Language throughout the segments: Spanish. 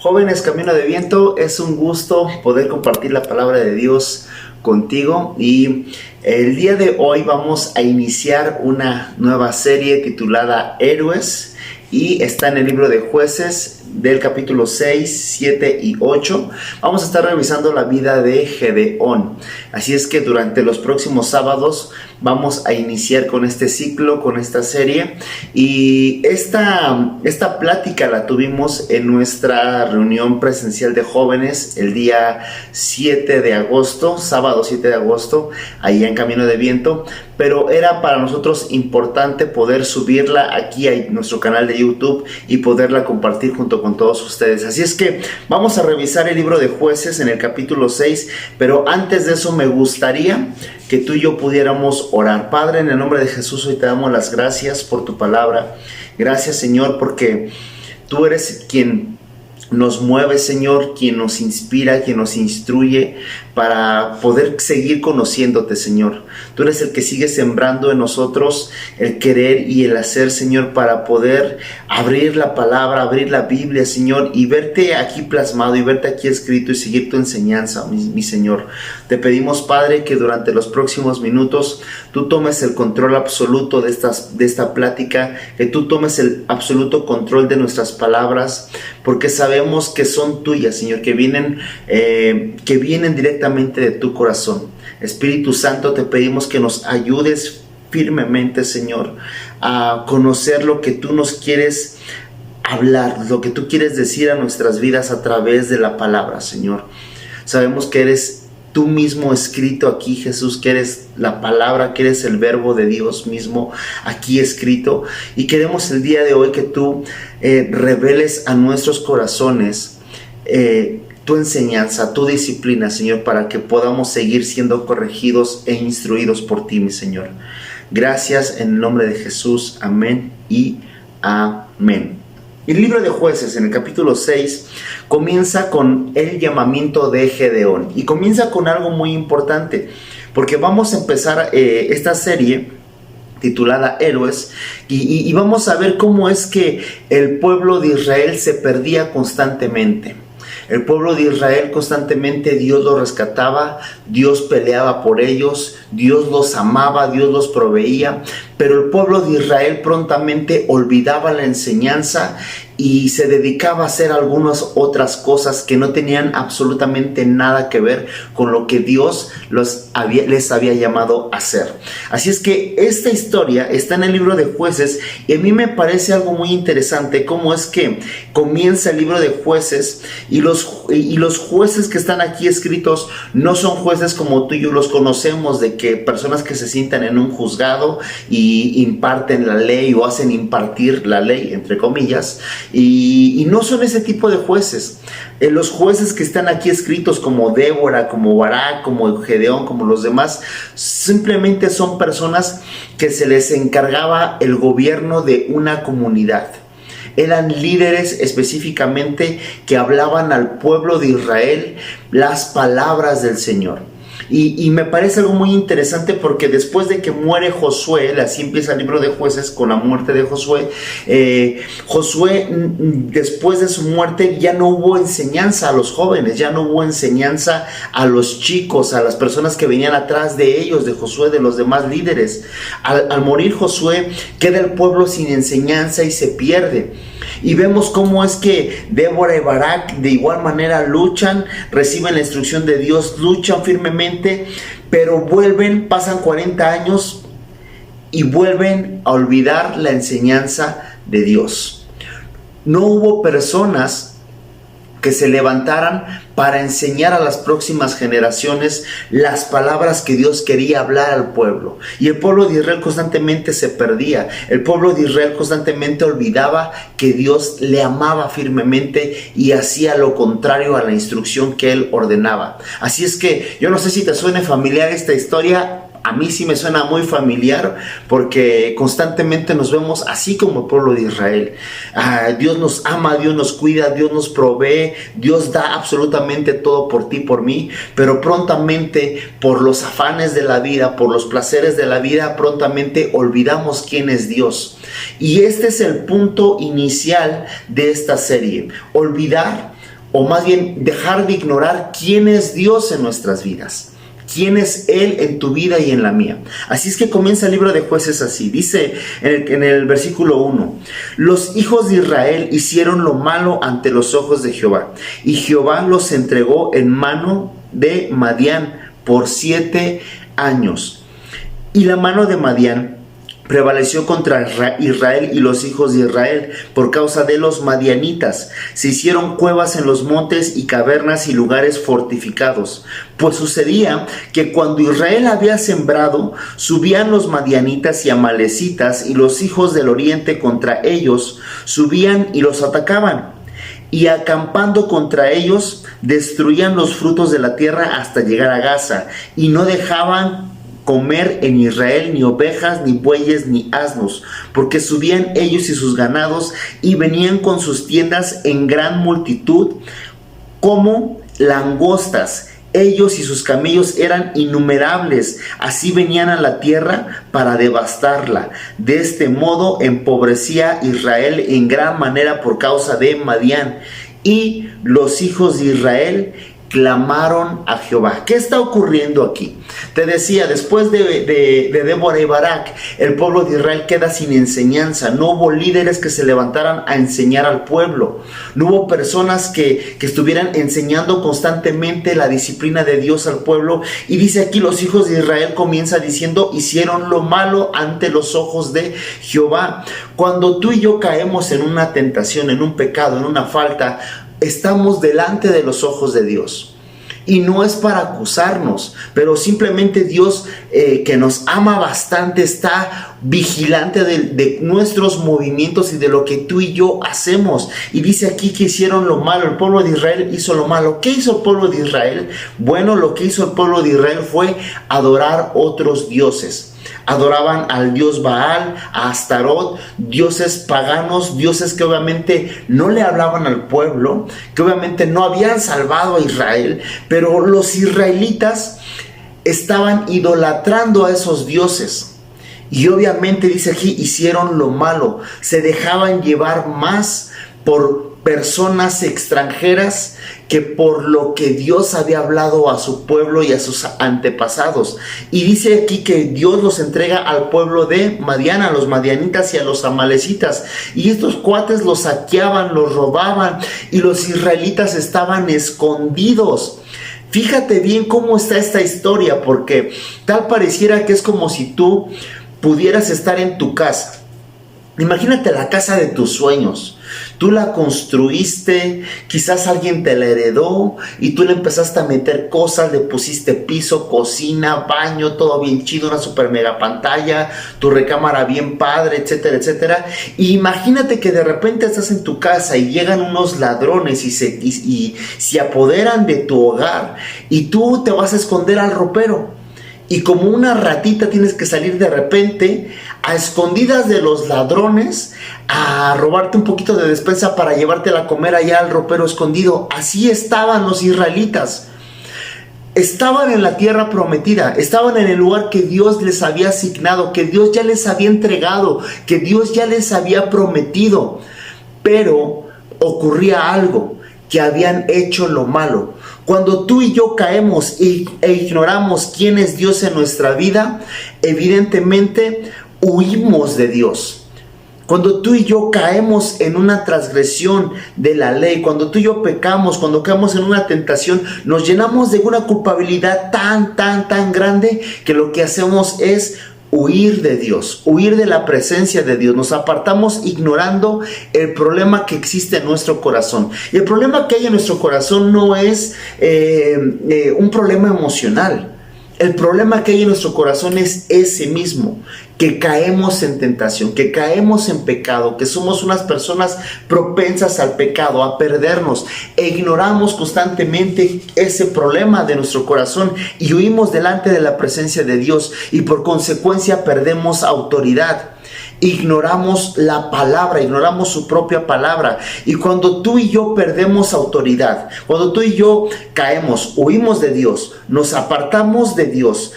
Jóvenes Camino de Viento, es un gusto poder compartir la palabra de Dios contigo, y el día de hoy vamos a iniciar una nueva serie titulada Héroes, y está en el libro de Jueces del capítulo 6, 7 y 8. Vamos a estar revisando la vida de Gedeón. Así es que durante los próximos sábados vamos a iniciar con este ciclo, con esta serie. Y esta plática la tuvimos en nuestra reunión presencial de jóvenes el día 7 de agosto, sábado 7 de agosto, ahí en Camino de Viento. Pero era para nosotros importante poder subirla aquí a nuestro canal de YouTube y poderla compartir junto con todos ustedes. Así es que vamos a revisar el libro de Jueces en el capítulo 6, pero antes de eso me gustaría que tú y yo pudiéramos orar. Padre, en el nombre de Jesús, hoy te damos las gracias por tu palabra. Gracias, Señor, porque tú eres quien nos mueve, Señor, quien nos inspira, quien nos instruye para poder seguir conociéndote, Señor. Tú eres el que sigue sembrando en nosotros el querer y el hacer, Señor, para poder abrir la palabra, abrir la Biblia, Señor, y verte aquí plasmado y verte aquí escrito y seguir tu enseñanza, mi Señor. Te pedimos, Padre, que durante los próximos minutos tú tomes el control absoluto de esta plática, que tú tomes el absoluto control de nuestras palabras, porque sabemos que son tuyas, Señor, que vienen directamente de tu corazón. Espíritu Santo, te pedimos que nos ayudes firmemente, Señor, a conocer lo que tú nos quieres hablar, lo que tú quieres decir a nuestras vidas a través de la palabra, Señor. Sabemos que eres tú mismo escrito aquí, Jesús, que eres la palabra, que eres el verbo de Dios mismo aquí escrito, y queremos el día de hoy que tú reveles a nuestros corazones tu enseñanza, tu disciplina, Señor, para que podamos seguir siendo corregidos e instruidos por ti, mi Señor. Gracias en el nombre de Jesús. Amén y amén. El libro de Jueces, en el capítulo 6, comienza con el llamamiento de Gedeón. Y comienza con algo muy importante, porque vamos a empezar esta serie titulada Héroes, y vamos a ver cómo es que el pueblo de Israel se perdía constantemente. El pueblo de Israel constantemente Dios los rescataba, Dios peleaba por ellos, Dios los amaba, Dios los proveía, pero el pueblo de Israel prontamente olvidaba la enseñanza y se dedicaba a hacer algunas otras cosas que no tenían absolutamente nada que ver con lo que Dios les había llamado a hacer. Así es que esta historia está en el libro de Jueces, y a mí me parece algo muy interesante cómo es que comienza el libro de Jueces, y los jueces que están aquí escritos no son jueces como tú y yo los conocemos, de que personas que se sientan en un juzgado y imparten la ley o hacen impartir la ley, entre comillas. Y no son ese tipo de jueces. Los jueces que están aquí escritos, como Débora, como Barak, como Gedeón, como los demás, simplemente son personas que se les encargaba el gobierno de una comunidad. Eran líderes específicamente que hablaban al pueblo de Israel las palabras del Señor. Y me parece algo muy interesante, porque después de que muere Josué, así empieza el libro de Jueces con la muerte de Josué. Josué, después de su muerte, ya no hubo enseñanza a los jóvenes, ya no hubo enseñanza a los chicos, a las personas que venían atrás de ellos, de Josué, de los demás líderes. Al morir Josué, queda el pueblo sin enseñanza y se pierde. Y vemos cómo es que Débora y Barak de igual manera luchan, reciben la instrucción de Dios, luchan firmemente, pero pasan 40 años y vuelven a olvidar la enseñanza de Dios. No hubo personas que se levantaran para enseñar a las próximas generaciones las palabras que Dios quería hablar al pueblo. Y el pueblo de Israel constantemente se perdía. El pueblo de Israel constantemente olvidaba que Dios le amaba firmemente y hacía lo contrario a la instrucción que Él ordenaba. Así es que yo no sé si te suene familiar esta historia. A mí sí me suena muy familiar, porque constantemente nos vemos así como el pueblo de Israel. Dios nos ama, Dios nos cuida, Dios nos provee, Dios da absolutamente todo por ti, por mí, pero prontamente, por los afanes de la vida, por los placeres de la vida, prontamente olvidamos quién es Dios. Y este es el punto inicial de esta serie: olvidar o más bien dejar de ignorar quién es Dios en nuestras vidas. ¿Quién es Él en tu vida y en la mía? Así es que comienza el libro de Jueces así. Dice en el versículo 1: los hijos de Israel hicieron lo malo ante los ojos de Jehová, y Jehová los entregó en mano de Madián por 7 años. Y la mano de Madián prevaleció contra Israel y los hijos de Israel por causa de los madianitas. Se hicieron cuevas en los montes y cavernas y lugares fortificados. Pues sucedía que cuando Israel había sembrado, subían los madianitas y amalecitas, y los hijos del oriente contra ellos subían y los atacaban. Y acampando contra ellos, destruían los frutos de la tierra hasta llegar a Gaza, y no dejaban comer en Israel ni ovejas, ni bueyes, ni asnos, porque subían ellos y sus ganados, y venían con sus tiendas en gran multitud como langostas. Ellos y sus camellos eran innumerables, así venían a la tierra para devastarla. De este modo empobrecía Israel en gran manera por causa de Madián, y los hijos de Israel clamaron a Jehová. ¿Qué está ocurriendo aquí? Te decía, después de Débora y Barak, el pueblo de Israel queda sin enseñanza. No hubo líderes que se levantaran a enseñar al pueblo. No hubo personas que estuvieran enseñando constantemente la disciplina de Dios al pueblo. Y dice aquí, los hijos de Israel comienza diciendo: hicieron lo malo ante los ojos de Jehová. Cuando tú y yo caemos en una tentación, en un pecado, en una falta, estamos delante de los ojos de Dios. Y no es para acusarnos, pero simplemente Dios, que nos ama bastante, está vigilante de nuestros movimientos y de lo que tú y yo hacemos. Y dice aquí que hicieron lo malo. El pueblo de Israel hizo lo malo. ¿Qué hizo el pueblo de Israel? Bueno, lo que hizo el pueblo de Israel fue adorar otros dioses. Adoraban al dios Baal, a Astarot, dioses paganos, dioses que obviamente no le hablaban al pueblo, que obviamente no habían salvado a Israel, pero los israelitas estaban idolatrando a esos dioses. Y obviamente dice aquí, hicieron lo malo, se dejaban llevar más por personas extranjeras que por lo que Dios había hablado a su pueblo y a sus antepasados. Y dice aquí que Dios los entrega al pueblo de Madián, a los madianitas y a los amalecitas. Y estos cuates los saqueaban, los robaban, y los israelitas estaban escondidos. Fíjate bien cómo está esta historia, porque tal pareciera que es como si tú pudieras estar en tu casa. Imagínate la casa de tus sueños. Tú la construiste, quizás alguien te la heredó y tú le empezaste a meter cosas, le pusiste piso, cocina, baño, todo bien chido, una super mega pantalla, tu recámara bien padre, etcétera, etcétera. Y imagínate que de repente estás en tu casa y llegan unos ladrones y se apoderan de tu hogar, y tú te vas a esconder al ropero. Y como una ratita tienes que salir de repente a escondidas de los ladrones a robarte un poquito de despensa para llevártela a comer allá al ropero escondido. Así estaban los israelitas. Estaban en la tierra prometida, estaban en el lugar que Dios les había asignado, que Dios ya les había entregado, que Dios ya les había prometido. Pero ocurría algo, que habían hecho lo malo. Cuando tú y yo caemos e ignoramos quién es Dios en nuestra vida, evidentemente huimos de Dios. Cuando tú y yo caemos en una transgresión de la ley, cuando tú y yo pecamos, cuando caemos en una tentación, nos llenamos de una culpabilidad tan grande que lo que hacemos es huir de Dios, huir de la presencia de Dios. Nos apartamos ignorando el problema que existe en nuestro corazón. Y el problema que hay en nuestro corazón no es un problema emocional. El problema que hay en nuestro corazón es ese mismo, que caemos en tentación, que caemos en pecado, que somos unas personas propensas al pecado, a perdernos, e ignoramos constantemente ese problema de nuestro corazón y huimos delante de la presencia de Dios, y por consecuencia perdemos autoridad. ignoramos la palabra, ignoramos su propia palabra. Y cuando tú y yo perdemos autoridad, cuando tú y yo caemos, huimos de Dios, nos apartamos de Dios,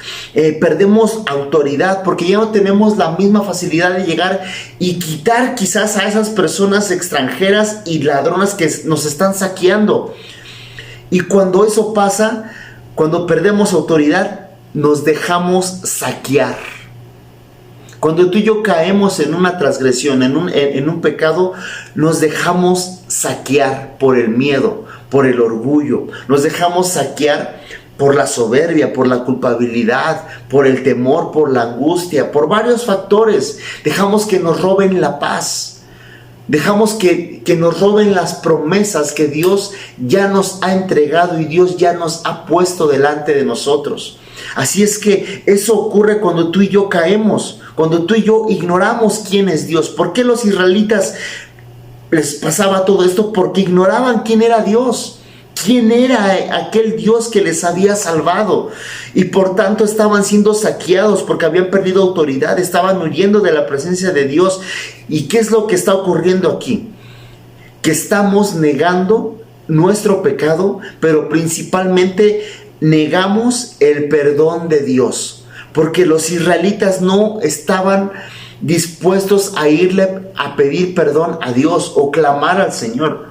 perdemos autoridad porque ya no tenemos la misma facilidad de llegar y quitar quizás a esas personas extranjeras y ladronas que nos están saqueando. Y cuando eso pasa, cuando perdemos autoridad, nos dejamos saquear. Cuando tú y yo caemos en una transgresión, en un pecado, nos dejamos saquear por el miedo, por el orgullo. Nos dejamos saquear por la soberbia, por la culpabilidad, por el temor, por la angustia, por varios factores. Dejamos que nos roben la paz. Dejamos que nos roben las promesas que Dios ya nos ha entregado y Dios ya nos ha puesto delante de nosotros. Así es que eso ocurre cuando tú y yo caemos, cuando tú y yo ignoramos quién es Dios. ¿Por qué los israelitas les pasaba todo esto? Porque ignoraban quién era Dios, quién era aquel Dios que les había salvado. Y por tanto estaban siendo saqueados porque habían perdido autoridad, estaban huyendo de la presencia de Dios. ¿Y qué es lo que está ocurriendo aquí? Que estamos negando nuestro pecado, pero principalmente negamos el perdón de Dios, porque los israelitas no estaban dispuestos a irle a pedir perdón a Dios o clamar al Señor.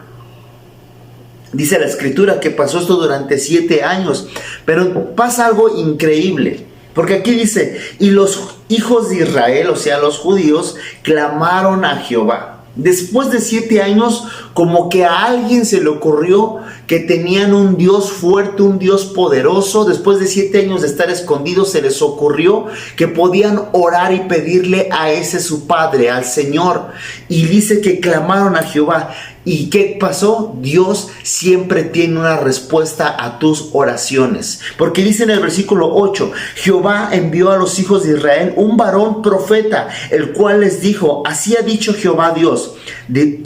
Dice la escritura que pasó esto durante 7 años, pero pasa algo increíble, porque aquí dice, y los hijos de Israel, o sea los judíos, clamaron a Jehová. Después de 7 años, como que a alguien se le ocurrió que tenían un Dios fuerte, un Dios poderoso. Después de 7 años de estar escondidos, se les ocurrió que podían orar y pedirle a ese su Padre, al Señor. Y dice que clamaron a Jehová. ¿Y qué pasó? Dios siempre tiene una respuesta a tus oraciones. Porque dice en el versículo 8, Jehová envió a los hijos de Israel un varón profeta, el cual les dijo, así ha dicho Jehová Dios de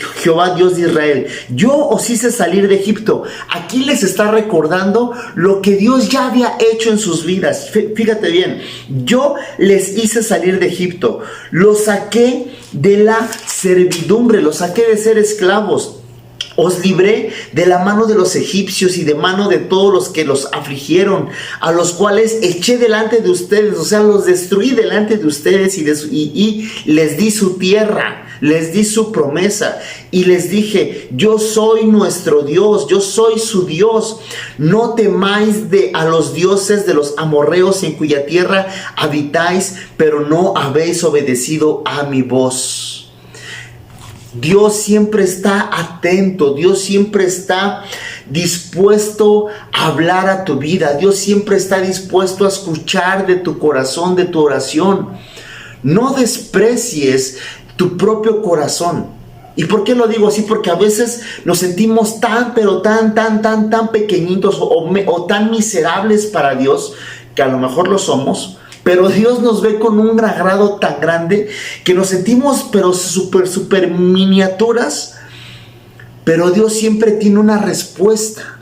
Israel, yo os hice salir de Egipto. Aquí les está recordando lo que Dios ya había hecho en sus vidas. Fíjate bien, yo les hice salir de Egipto, los saqué de la servidumbre, los saqué de ser esclavos. Os libré de la mano de los egipcios y de mano de todos los que los afligieron, a los cuales eché delante de ustedes, o sea, los destruí delante de ustedes y les di su tierra, les di su promesa y les dije, yo soy nuestro Dios, yo soy su Dios. No temáis a los dioses de los amorreos en cuya tierra habitáis, pero no habéis obedecido a mi voz. Dios siempre está atento, Dios siempre está dispuesto a hablar a tu vida, Dios siempre está dispuesto a escuchar de tu corazón, de tu oración. No desprecies tu propio corazón. ¿Y por qué lo digo así? Porque a veces nos sentimos tan pequeñitos o tan miserables para Dios, que a lo mejor lo somos. Pero Dios nos ve con un agrado tan grande que nos sentimos pero súper miniaturas. Pero Dios siempre tiene una respuesta.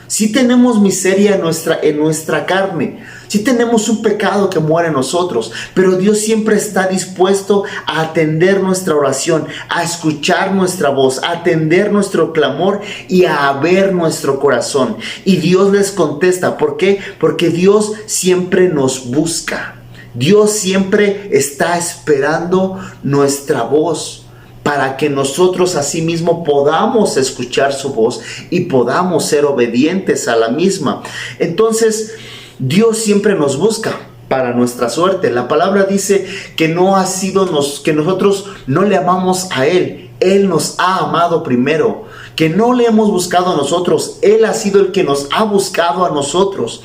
Sí tenemos miseria en nuestra carne. Sí tenemos un pecado que muere en nosotros. Pero Dios siempre está dispuesto a atender nuestra oración, a escuchar nuestra voz, a atender nuestro clamor y a ver nuestro corazón. Y Dios les contesta. ¿Por qué? Porque Dios siempre nos busca. Dios siempre está esperando nuestra voz, para que nosotros asimismo podamos escuchar su voz y podamos ser obedientes a la misma. Entonces, Dios siempre nos busca para nuestra suerte. La palabra dice que que nosotros no le amamos a Él. Él nos ha amado primero, que no le hemos buscado a nosotros. Él ha sido el que nos ha buscado a nosotros.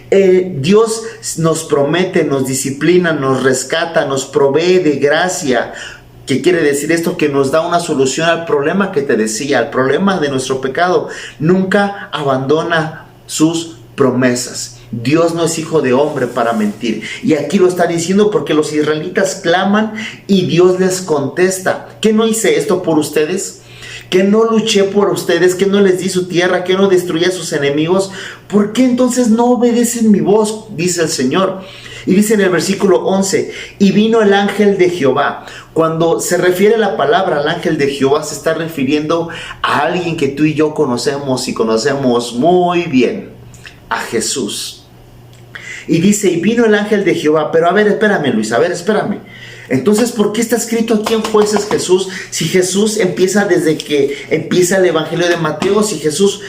Dios nos promete, nos disciplina, nos rescata, nos provee de gracia. ¿Qué quiere decir esto? Que nos da una solución al problema que te decía, al problema de nuestro pecado. Nunca abandona sus promesas. Dios no es hijo de hombre para mentir. Y aquí lo está diciendo porque los israelitas claman y Dios les contesta. ¿Qué no hice esto por ustedes? que no luché por ustedes, que no les di su tierra, que no destruí a sus enemigos, ¿por qué entonces no obedecen mi voz?, dice el Señor. Y dice en el versículo 11, y vino el ángel de Jehová. Cuando se refiere la palabra al ángel de Jehová, se está refiriendo a alguien que tú y yo conocemos y conocemos muy bien, a Jesús. Y dice, y vino el ángel de Jehová. Pero a ver, espérame, Luis, a ver, espérame. Entonces, ¿por qué está escrito aquí en Jueces Jesús? Si Jesús empieza desde que empieza el Evangelio de Mateo, si Jesús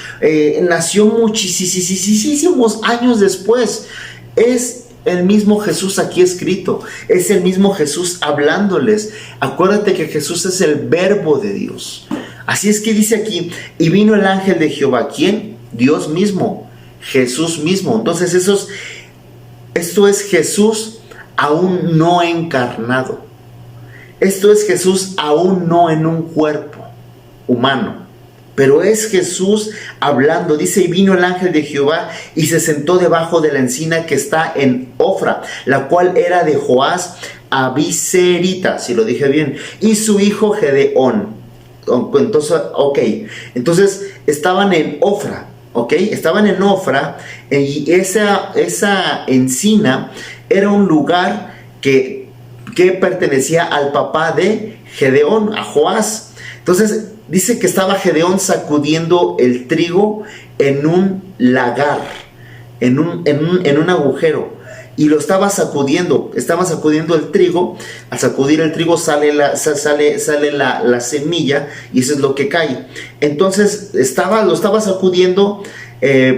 nació muchísimos años después. Es el mismo Jesús aquí escrito, es el mismo Jesús hablándoles. Acuérdate que Jesús es el verbo de Dios. Así es que dice aquí, y vino el ángel de Jehová. ¿Quién? Dios mismo, Jesús mismo. Entonces esto es Jesús aún no encarnado. Esto es Jesús aún no en un cuerpo humano. Pero es Jesús hablando. Dice, y vino el ángel de Jehová y se sentó debajo de la encina que está en Ofra, la cual era de Joás Abiserita, si lo dije bien, y su hijo Gedeón. Entonces estaban en Ofra, estaban en Ofra, y esa encina era un lugar que pertenecía al papá de Gedeón, a Joás. Entonces dice que estaba Gedeón sacudiendo el trigo en un lagar, en un agujero, y lo estaba sacudiendo el trigo. Al sacudir el trigo sale la semilla, y eso es lo que cae. Entonces lo estaba sacudiendo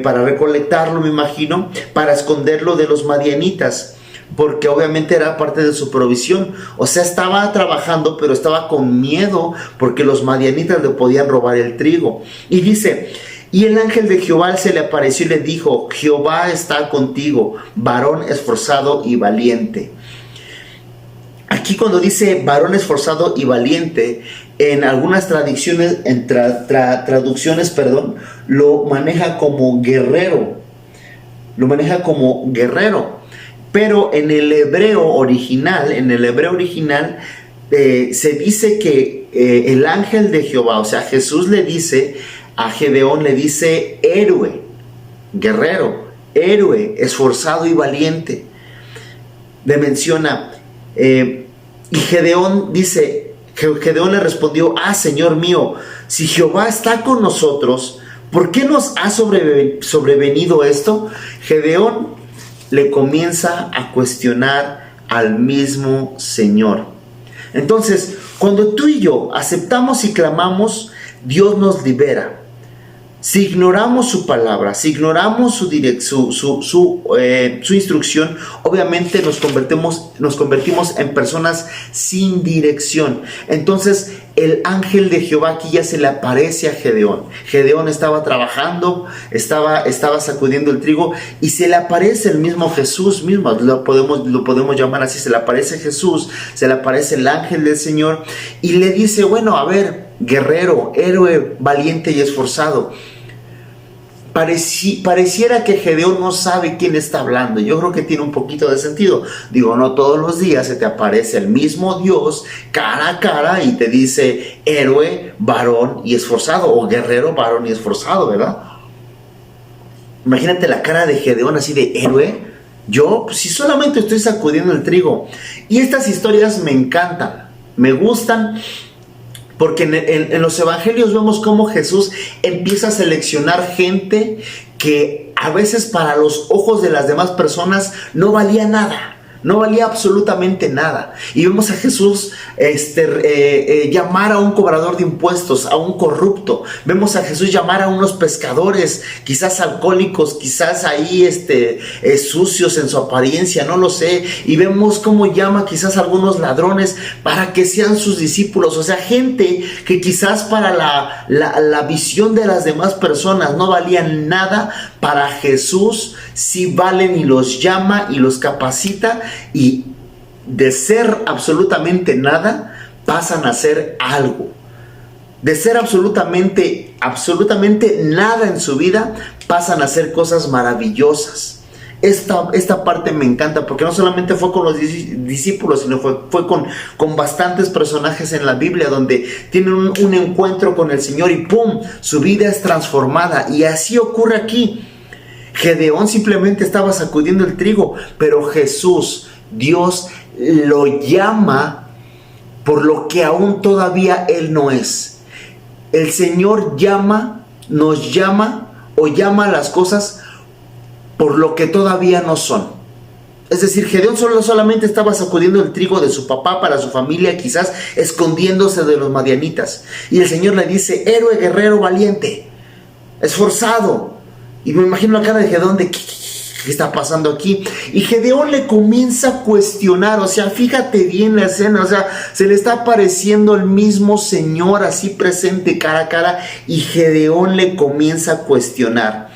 para recolectarlo, me imagino, para esconderlo de los madianitas, porque obviamente era parte de su provisión. O sea, estaba trabajando, pero estaba con miedo porque los madianitas le podían robar el trigo. Y dice, y el ángel de Jehová se le apareció y le dijo, Jehová está contigo, varón esforzado y valiente. Aquí cuando dice varón esforzado y valiente, en algunas traducciones, lo maneja como guerrero. Pero en el hebreo original, se dice que el ángel de Jehová, o sea, Jesús le dice a Gedeón, le dice héroe, guerrero, héroe, esforzado y valiente. Le menciona, y Gedeón le respondió, Señor mío, si Jehová está con nosotros, ¿por qué nos ha sobrevenido esto? Gedeón le comienza a cuestionar al mismo Señor. Entonces, cuando tú y yo aceptamos y clamamos, Dios nos libera. Si ignoramos su palabra, si ignoramos su instrucción, obviamente nos convertimos en personas sin dirección. Entonces, el ángel de Jehová aquí ya se le aparece a Gedeón. Gedeón estaba trabajando, estaba sacudiendo el trigo, y se le aparece el mismo Jesús mismo, lo podemos llamar así. Se le aparece Jesús, se le aparece el ángel del Señor, y le dice, bueno, a ver, guerrero, héroe, valiente y esforzado. Pareciera que Gedeón no sabe quién está hablando. Yo creo que tiene un poquito de sentido. Digo, no todos los días se te aparece el mismo Dios cara a cara y te dice héroe, varón y esforzado, o guerrero, varón y esforzado, ¿verdad? Imagínate la cara de Gedeón así de héroe. Yo, pues, si solamente estoy sacudiendo el trigo. Y estas historias me encantan, me gustan, porque en los evangelios vemos cómo Jesús empieza a seleccionar gente que a veces para los ojos de las demás personas no valía nada. No valía absolutamente nada. Y vemos a Jesús llamar a un cobrador de impuestos, a un corrupto. Vemos a Jesús llamar a unos pescadores, quizás alcohólicos, quizás ahí sucios en su apariencia, no lo sé. Y vemos cómo llama quizás a algunos ladrones para que sean sus discípulos. O sea, gente que quizás para la visión de las demás personas no valían nada, para Jesús sí valen, y los llama y los capacita, y de ser absolutamente nada pasan a ser algo. De ser absolutamente nada en su vida pasan a ser cosas maravillosas. Esta parte me encanta porque no solamente fue con los discípulos, sino fue con bastantes personajes en la Biblia donde tienen un encuentro con el Señor y ¡pum!, su vida es transformada. Y así ocurre aquí. Gedeón simplemente estaba sacudiendo el trigo, pero Jesús, Dios, lo llama por lo que aún todavía Él no es. El Señor nos llama o llama a las cosas por lo que todavía no son. Es decir, Gedeón solamente estaba sacudiendo el trigo de su papá para su familia, quizás escondiéndose de los madianitas. Y el Señor le dice: héroe, guerrero, valiente, esforzado. Y me imagino la cara de Gedeón de ¿qué está pasando aquí? Y Gedeón le comienza a cuestionar, o sea, fíjate bien la escena, o sea, se le está apareciendo el mismo Señor así presente cara a cara, y Gedeón le comienza a cuestionar.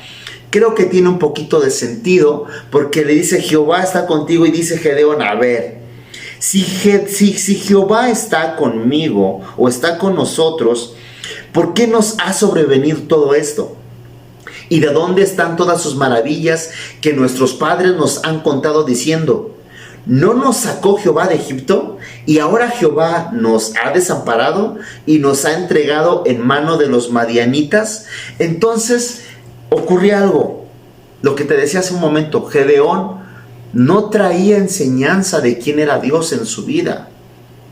Creo que tiene un poquito de sentido, porque le dice: Jehová está contigo, y dice Gedeón: a ver, si Jehová está conmigo o está con nosotros, ¿por qué nos ha sobrevenido todo esto? ¿Y de dónde están todas sus maravillas que nuestros padres nos han contado diciendo: ¿no nos sacó Jehová de Egipto? Y ahora Jehová nos ha desamparado y nos ha entregado en mano de los madianitas. Entonces ocurría algo, lo que te decía hace un momento. Gedeón no traía enseñanza de quién era Dios en su vida.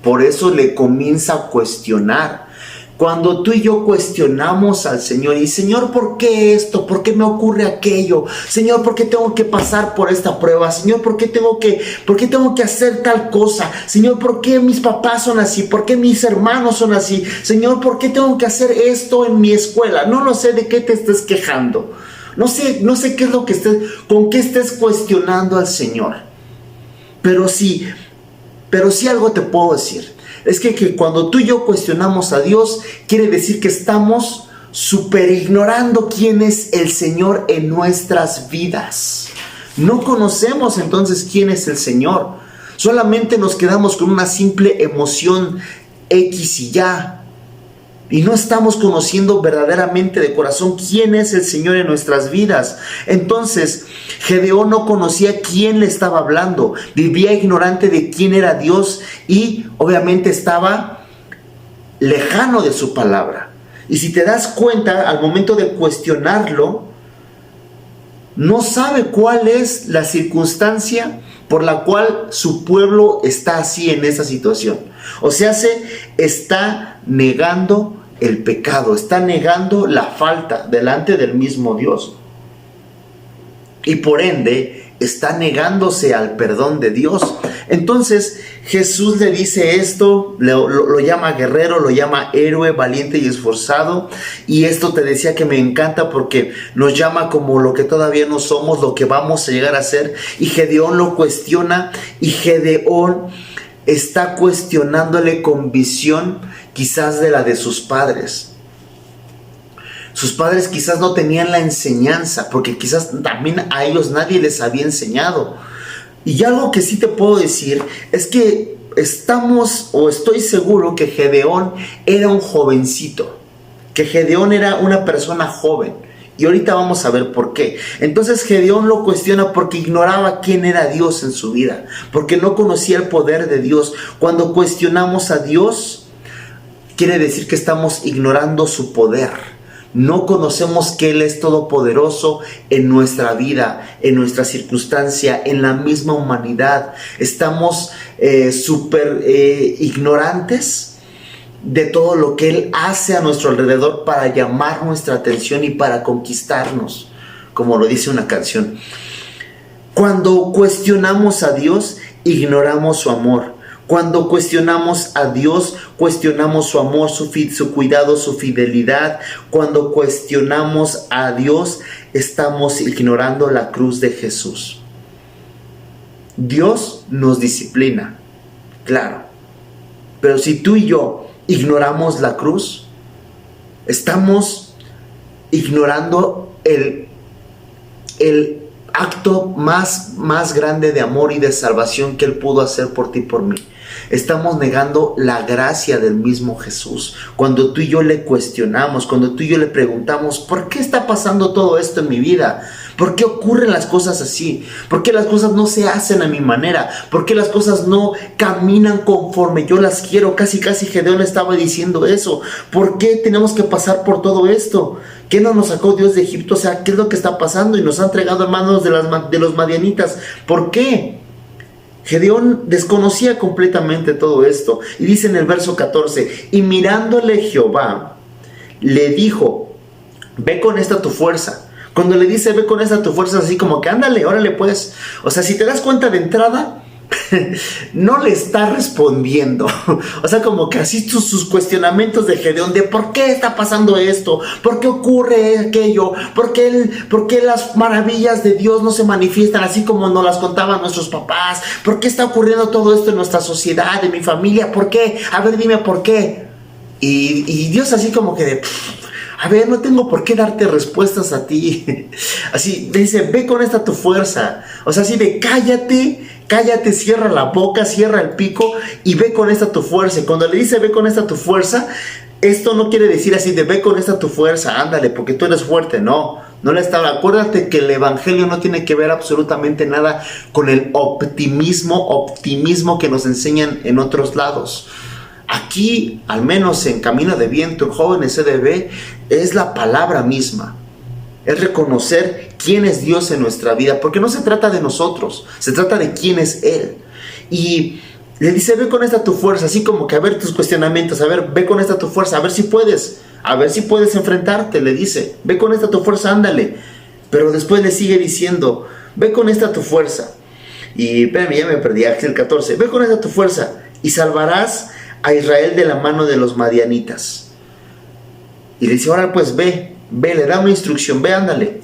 Por eso le comienza a cuestionar. Cuando tú y yo cuestionamos al Señor, y Señor, ¿por qué esto? ¿Por qué me ocurre aquello? Señor, ¿por qué tengo que pasar por esta prueba? Señor, ¿por qué tengo que hacer tal cosa? Señor, ¿por qué mis papás son así? ¿Por qué mis hermanos son así? Señor, ¿por qué tengo que hacer esto en mi escuela? No lo sé de qué te estés quejando. No sé qué es lo que con qué estés cuestionando al Señor. Pero sí algo te puedo decir. Es que cuando tú y yo cuestionamos a Dios, quiere decir que estamos super ignorando quién es el Señor en nuestras vidas. No conocemos entonces quién es el Señor. Solamente nos quedamos con una simple emoción X y ya. Y no estamos conociendo verdaderamente de corazón quién es el Señor en nuestras vidas. Entonces, Gedeón no conocía quién le estaba hablando. Vivía ignorante de quién era Dios y obviamente estaba lejano de su palabra. Y si te das cuenta, al momento de cuestionarlo, no sabe cuál es la circunstancia por la cual su pueblo está así en esa situación. O sea, está negando el pecado, está negando la falta delante del mismo Dios. Y por ende, está negándose al perdón de Dios. Entonces, Jesús le dice esto, lo llama guerrero, lo llama héroe, valiente y esforzado. Y esto te decía que me encanta porque nos llama como lo que todavía no somos, lo que vamos a llegar a ser. Y Gedeón lo cuestiona, y Gedeón está cuestionándole con visión quizás de la de sus padres. Sus padres quizás no tenían la enseñanza, porque quizás también a ellos nadie les había enseñado. Y algo que sí te puedo decir es que estoy seguro que Gedeón era un jovencito, que Gedeón era una persona joven. Y ahorita vamos a ver por qué. Entonces Gedeón lo cuestiona porque ignoraba quién era Dios en su vida, porque no conocía el poder de Dios. Cuando cuestionamos a Dios, quiere decir que estamos ignorando su poder. No conocemos que Él es todopoderoso en nuestra vida, en nuestra circunstancia, en la misma humanidad. Estamos súper ignorantes de todo lo que Él hace a nuestro alrededor para llamar nuestra atención y para conquistarnos, como lo dice una canción. Cuando cuestionamos a Dios, ignoramos su amor. Cuando cuestionamos a Dios, cuestionamos su amor, su cuidado, su fidelidad. Cuando cuestionamos a Dios, estamos ignorando la cruz de Jesús. Dios nos disciplina, claro. Pero si tú y yo ignoramos la cruz, estamos ignorando el acto más grande de amor y de salvación que Él pudo hacer por ti y por mí. Estamos negando la gracia del mismo Jesús. Cuando tú y yo le cuestionamos, cuando tú y yo le preguntamos, ¿por qué está pasando todo esto en mi vida? ¿Por qué ocurren las cosas así? ¿Por qué las cosas no se hacen a mi manera? ¿Por qué las cosas no caminan conforme yo las quiero? Casi Gedeón estaba diciendo eso. ¿Por qué tenemos que pasar por todo esto? ¿Qué no nos sacó Dios de Egipto? O sea, ¿qué es lo que está pasando? Y nos ha entregado en manos de los madianitas. ¿Por qué? Gedeón desconocía completamente todo esto. Y dice en el verso 14, y mirándole Jehová, le dijo, ve con esta tu fuerza. Cuando le dice ve con esta tu fuerza, así como que ándale, órale pues. O sea, si te das cuenta de entrada, no le está respondiendo. O sea, como que así sus cuestionamientos de Gedeón, de por qué está pasando esto, por qué ocurre aquello, por qué las maravillas de Dios no se manifiestan así como nos las contaban nuestros papás, por qué está ocurriendo todo esto en nuestra sociedad, en mi familia, por qué, a ver dime por qué. Y Dios así como que de... A ver, no tengo por qué darte respuestas a ti. Así, dice, ve con esta tu fuerza. O sea, así de cállate, cierra la boca, cierra el pico y ve con esta tu fuerza. Y cuando le dice ve con esta tu fuerza, esto no quiere decir así de ve con esta tu fuerza, ándale, porque tú eres fuerte. No le está. Acuérdate que el evangelio no tiene que ver absolutamente nada con el optimismo que nos enseñan en otros lados. Aquí, al menos en Camino de Viento, Jóvenes CDB, es la palabra misma. Es reconocer quién es Dios en nuestra vida, porque no se trata de nosotros, se trata de quién es Él. Y le dice, ve con esta tu fuerza, así como que a ver tus cuestionamientos, a ver, ve con esta tu fuerza, a ver si puedes enfrentarte, le dice, ve con esta tu fuerza, ándale. Pero después le sigue diciendo, ve con esta tu fuerza. Y espérame, ya me perdí, el 14, ve con esta tu fuerza y salvarás a Israel de la mano de los madianitas. Y le dice, ahora pues ve, le da una instrucción, ve, ándale,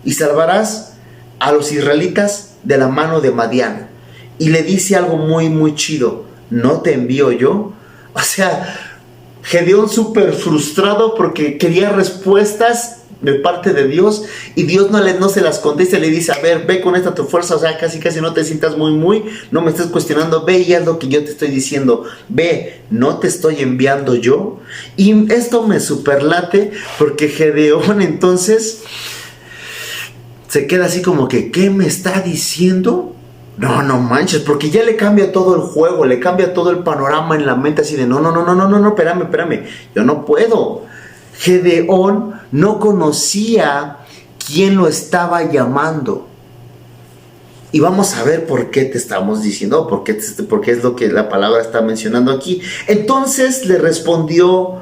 y salvarás a los israelitas de la mano de Madián. Y le dice algo muy, muy chido, ¿no te envío yo? O sea, Gedeón súper frustrado porque quería respuestas de parte de Dios y Dios no se las contesta, le dice, a ver, ve con esta tu fuerza, o sea, casi no te sientas muy, no me estés cuestionando, ve y haz lo que yo te estoy diciendo, ve, no te estoy enviando yo. Y esto me superlate porque Gedeón entonces se queda así como que, ¿qué me está diciendo? No manches, porque ya le cambia todo el juego, le cambia todo el panorama en la mente así de, no, espérame, yo no puedo. Gedeón no conocía quién lo estaba llamando. Y vamos a ver por qué te estamos diciendo, porque es lo que la palabra está mencionando aquí. Entonces le respondió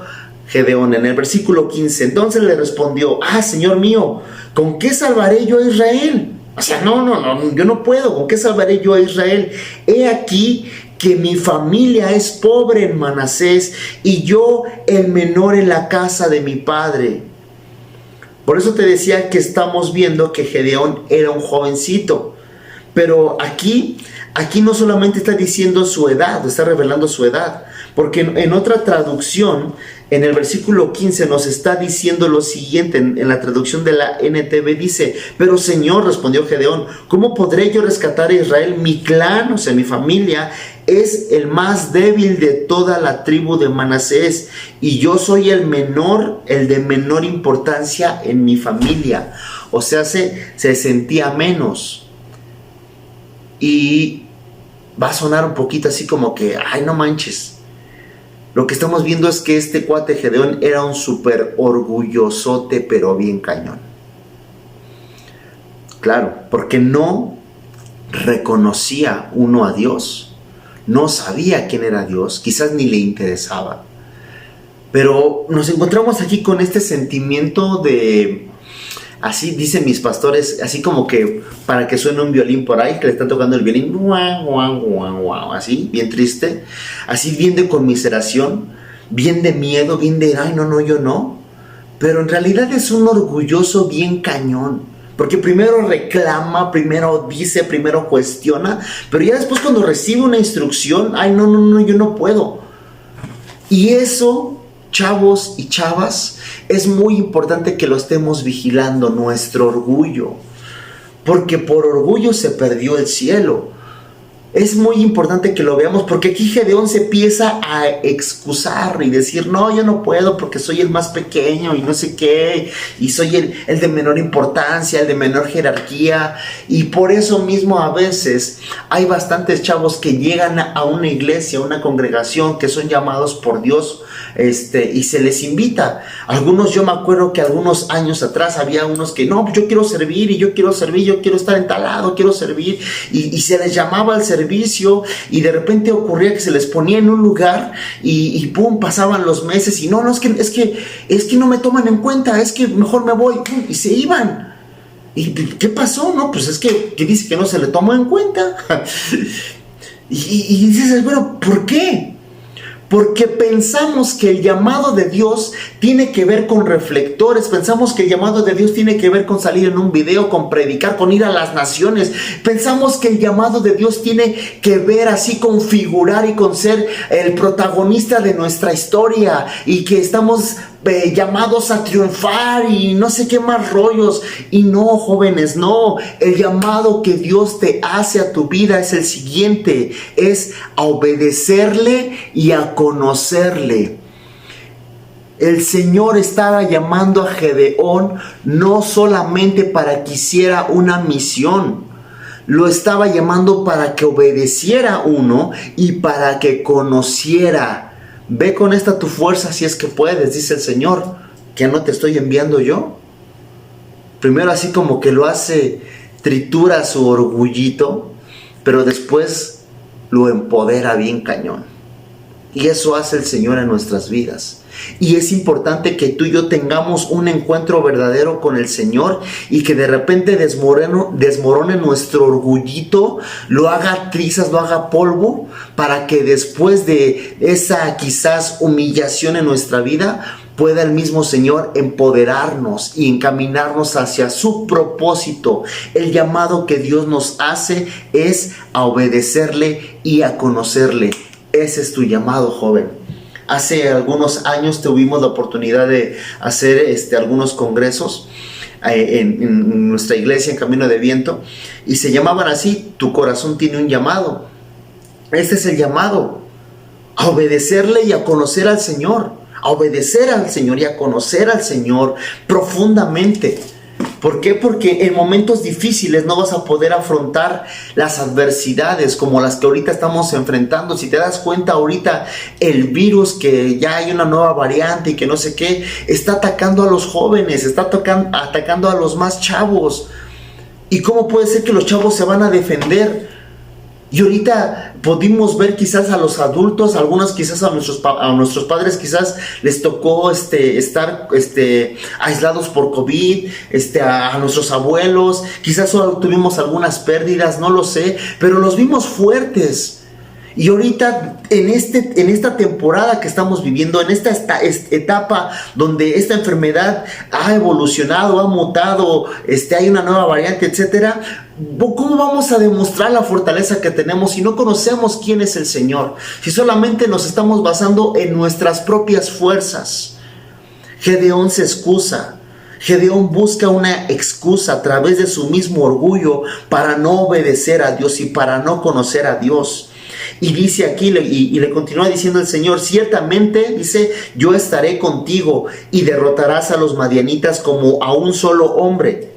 Gedeón en el versículo 15. Entonces le respondió, Señor mío, ¿con qué salvaré yo a Israel? O sea, no, yo no puedo. ¿Con qué salvaré yo a Israel? He aquí que mi familia es pobre en Manasés y yo el menor en la casa de mi padre. Por eso te decía que estamos viendo que Gedeón era un jovencito. Pero aquí no solamente está diciendo su edad, está revelando su edad. Porque en otra traducción, en el versículo 15 nos está diciendo lo siguiente, en la traducción de la NTV dice, pero Señor, respondió Gedeón, ¿cómo podré yo rescatar a Israel? Mi clan, o sea, mi familia, es el más débil de toda la tribu de Manasés, y yo soy el menor, el de menor importancia en mi familia. O sea, se sentía menos. Y va a sonar un poquito así como que, no manches. Lo que estamos viendo es que este cuate Gedeón era un súper orgullosote, pero bien cañón. Claro, porque no reconocía uno a Dios. No sabía quién era Dios, quizás ni le interesaba. Pero nos encontramos aquí con este sentimiento de, así dicen mis pastores, así como que para que suene un violín por ahí, que le están tocando el violín, así, bien triste, así bien de conmiseración, bien de miedo, bien de, yo no. Pero en realidad es un orgulloso bien cañón. Porque primero reclama, primero dice, primero cuestiona, pero ya después cuando recibe una instrucción, yo no puedo. Y eso, chavos y chavas, es muy importante que lo estemos vigilando, nuestro orgullo. Porque por orgullo se perdió el cielo. es muy importante que lo veamos, porque aquí Gedeón se empieza a excusar y decir, no, yo no puedo porque soy el más pequeño y no sé qué, y soy el de menor importancia, el de menor jerarquía, y por eso mismo a veces hay bastantes chavos que llegan a una iglesia, a una congregación, que son llamados por Dios, y se les invita. Algunos, yo me acuerdo que algunos años atrás había unos que, no, yo quiero servir, y yo quiero servir, yo quiero estar en tal lado, quiero servir, y se les llamaba al servicio, y de repente ocurría que se les ponía en un lugar y pum, pasaban los meses y no, es que no me toman en cuenta, es que mejor me voy, pum, y se iban. ¿Y qué pasó? No, pues es que dice que no se le tomó en cuenta. y dices, bueno, ¿por qué? Porque pensamos que el llamado de Dios tiene que ver con reflectores, pensamos que el llamado de Dios tiene que ver con salir en un video, con predicar, con ir a las naciones. Pensamos que el llamado de Dios tiene que ver así con figurar y con ser el protagonista de nuestra historia, y que estamos llamados a triunfar y no sé qué más rollos. Y no, jóvenes, no. El llamado que Dios te hace a tu vida es el siguiente: es a obedecerle y a conocerle. El Señor estaba llamando a Gedeón no solamente para que hiciera una misión, lo estaba llamando para que obedeciera uno y para que conociera. Ve con esta tu fuerza si es que puedes, dice el Señor, que no te estoy enviando yo. Primero así como que lo hace, tritura su orgullito, pero después lo empodera bien cañón. Y eso hace el Señor en nuestras vidas. Y es importante que tú y yo tengamos un encuentro verdadero con el Señor, y que de repente desmorone nuestro orgullito, lo haga trizas, lo haga polvo, para que después de esa quizás humillación en nuestra vida, pueda el mismo Señor empoderarnos y encaminarnos hacia su propósito. El llamado que Dios nos hace es a obedecerle y a conocerle. Ese es tu llamado, joven. Hace algunos años tuvimos la oportunidad de hacer algunos congresos en nuestra iglesia, en Camino de Viento, y se llamaban así: tu corazón tiene un llamado. Este es el llamado: a obedecerle y a conocer al Señor, a obedecer al Señor y a conocer al Señor profundamente. ¿Por qué? Porque en momentos difíciles no vas a poder afrontar las adversidades como las que ahorita estamos enfrentando. Si te das cuenta, ahorita el virus, que ya hay una nueva variante y que no sé qué, está atacando a los jóvenes, está atacando a los más chavos. ¿Y cómo puede ser que los chavos se van a defender? Y ahorita pudimos ver quizás a los adultos, algunos quizás a nuestros padres quizás les tocó estar aislados por COVID, a nuestros abuelos, quizás solo tuvimos algunas pérdidas, no lo sé, pero los vimos fuertes. Y ahorita en esta temporada que estamos viviendo, en esta etapa donde esta enfermedad ha evolucionado, ha mutado, hay una nueva variante, etcétera, ¿cómo vamos a demostrar la fortaleza que tenemos si no conocemos quién es el Señor? Si solamente nos estamos basando en nuestras propias fuerzas. Gedeón se excusa. Gedeón busca una excusa a través de su mismo orgullo para no obedecer a Dios y para no conocer a Dios. Y dice aquí, y le continúa diciendo el Señor: ciertamente, dice, yo estaré contigo y derrotarás a los madianitas como a un solo hombre.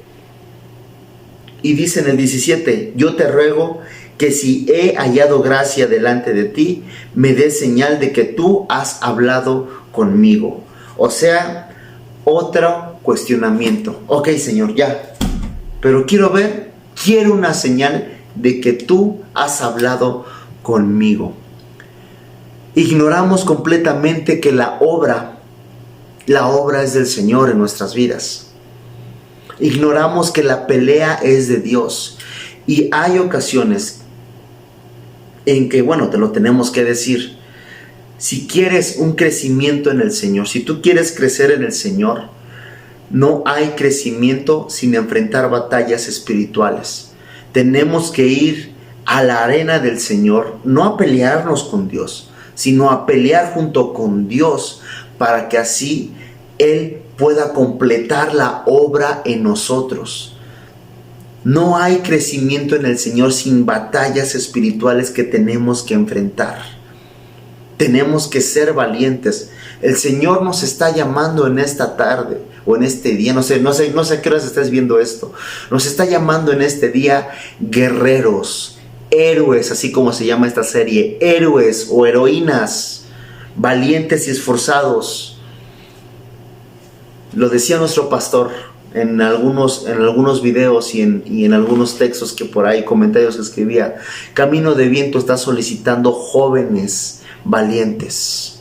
Y dice en el 17: yo te ruego que si he hallado gracia delante de ti, me des señal de que tú has hablado conmigo. O sea, otro cuestionamiento. Ok, Señor, ya, pero quiero una señal de que tú has hablado conmigo. Ignoramos completamente que la obra es del Señor en nuestras vidas. Ignoramos que la pelea es de Dios. Y hay ocasiones en que, bueno, te lo tenemos que decir. Si quieres un crecimiento en el Señor, si tú quieres crecer en el Señor, no hay crecimiento sin enfrentar batallas espirituales. Tenemos que ir a la arena del Señor, no a pelearnos con Dios, sino a pelear junto con Dios, para que así Él pueda completar la obra en nosotros. No hay crecimiento en el Señor sin batallas espirituales que tenemos que enfrentar. Tenemos que ser valientes. El Señor nos está llamando en esta tarde o en este día, no sé a qué horas estés viendo esto. Nos está llamando en este día guerreros, héroes, así como se llama esta serie, héroes o heroínas, valientes y esforzados. Lo decía nuestro pastor en algunos videos y en algunos textos que por ahí, comentarios que escribía. Camino de Viento está solicitando jóvenes valientes,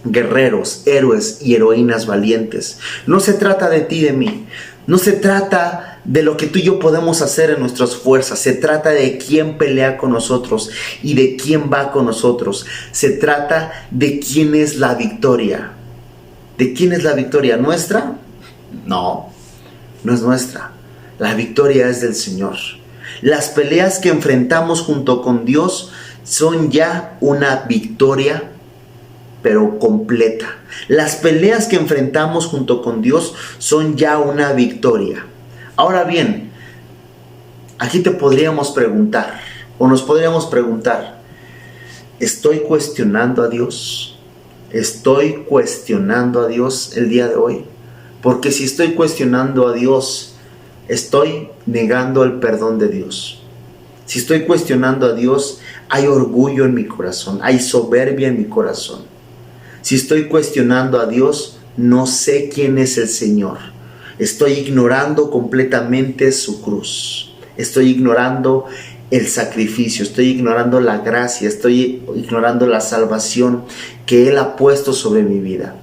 guerreros, héroes y heroínas valientes. No se trata de ti, de mí. No se trata de lo que tú y yo podemos hacer en nuestras fuerzas. Se trata de quién pelea con nosotros y de quién va con nosotros. Se trata de quién es la victoria. ¿De quién es la victoria? ¿Nuestra? No, no es nuestra. La victoria es del Señor. Las peleas que enfrentamos junto con Dios son ya una victoria, pero completa. Las peleas que enfrentamos junto con Dios son ya una victoria. Ahora bien, aquí te podríamos preguntar, o nos podríamos preguntar, ¿estoy cuestionando a Dios? ¿Estoy cuestionando a Dios el día de hoy? Porque si estoy cuestionando a Dios, estoy negando el perdón de Dios. Si estoy cuestionando a Dios, hay orgullo en mi corazón, hay soberbia en mi corazón. Si estoy cuestionando a Dios, no sé quién es el Señor. Estoy ignorando completamente su cruz. Estoy ignorando el sacrificio, estoy ignorando la gracia, estoy ignorando la salvación que Él ha puesto sobre mi vida.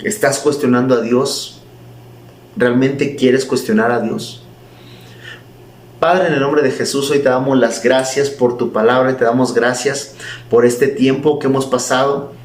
¿Estás cuestionando a Dios? ¿Realmente quieres cuestionar a Dios? Padre, en el nombre de Jesús, hoy te damos las gracias por tu palabra y te damos gracias por este tiempo que hemos pasado.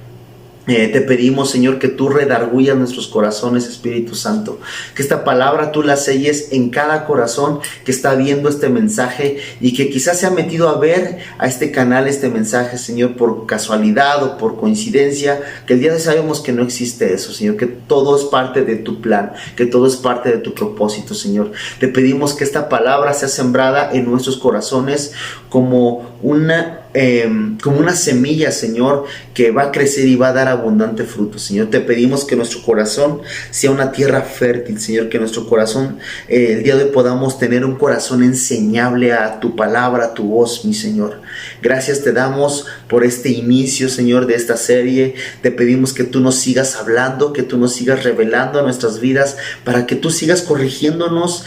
Te pedimos, Señor, que tú redargullas nuestros corazones, Espíritu Santo. Que esta palabra tú la selles en cada corazón que está viendo este mensaje y que quizás se ha metido a ver a este canal este mensaje, Señor, por casualidad o por coincidencia. Que el día de hoy sabemos que no existe eso, Señor. Que todo es parte de tu plan, que todo es parte de tu propósito, Señor. Te pedimos que esta palabra sea sembrada en nuestros corazones como una semilla, Señor, que va a crecer y va a dar abundante fruto, Señor. Te pedimos que nuestro corazón sea una tierra fértil, Señor, que nuestro corazón, el día de hoy podamos tener un corazón enseñable a tu palabra, a tu voz, mi Señor. Gracias te damos por este inicio, Señor, de esta serie. Te pedimos que tú nos sigas hablando, que tú nos sigas revelando a nuestras vidas, para que tú sigas corrigiéndonos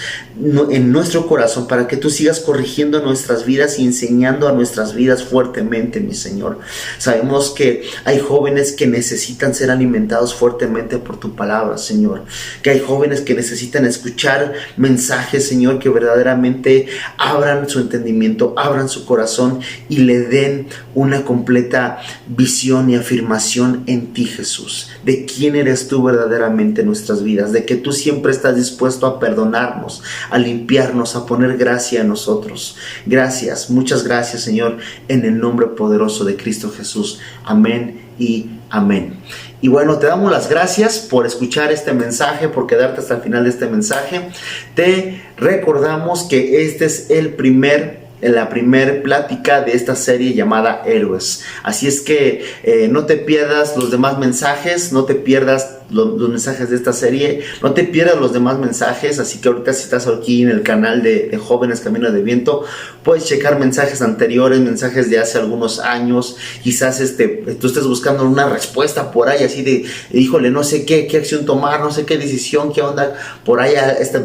en nuestro corazón, para que tú sigas corrigiendo nuestras vidas y enseñando a nuestras vidas fuertemente, mi Señor. Sabemos que hay jóvenes que necesitan ser alimentados fuertemente por tu palabra, Señor. Que hay jóvenes que necesitan escuchar mensajes, Señor, que verdaderamente abran su entendimiento, abran su corazón y le den una completa visión y afirmación en ti, Jesús, de quién eres tú verdaderamente en nuestras vidas, de que tú siempre estás dispuesto a perdonarnos, a limpiarnos, a poner gracia en nosotros. Gracias, muchas gracias, Señor, en el nombre poderoso de Cristo Jesús. Amén y amén. Y bueno, te damos las gracias por escuchar este mensaje, por quedarte hasta el final de este mensaje. Te recordamos que este es la primer plática de esta serie llamada Héroes. Así es que no te pierdas los demás mensajes, no te pierdas los mensajes de esta serie, no te pierdas los demás mensajes. Así que ahorita, si estás aquí en el canal de Jóvenes Camino de Viento, puedes checar mensajes anteriores, mensajes de hace algunos años. Quizás tú estés buscando una respuesta por ahí, así de, híjole, no sé qué acción tomar, no sé qué decisión, qué onda. Por ahí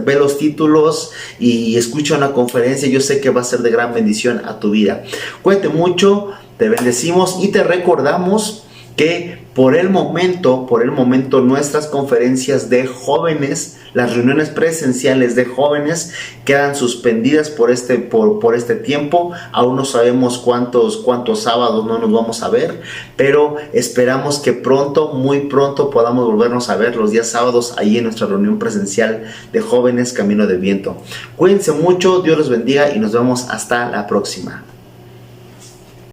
ve los títulos y escucha una conferencia. Yo sé que va a ser de gran bendición a tu vida. Cuídate mucho, te bendecimos y te recordamos que por el momento nuestras conferencias de jóvenes, las reuniones presenciales de jóvenes quedan suspendidas por este tiempo. Aún no sabemos cuántos sábados no nos vamos a ver, pero esperamos que pronto, muy pronto, podamos volvernos a ver los días sábados ahí en nuestra reunión presencial de Jóvenes Camino de Viento. Cuídense mucho, Dios los bendiga y nos vemos hasta la próxima.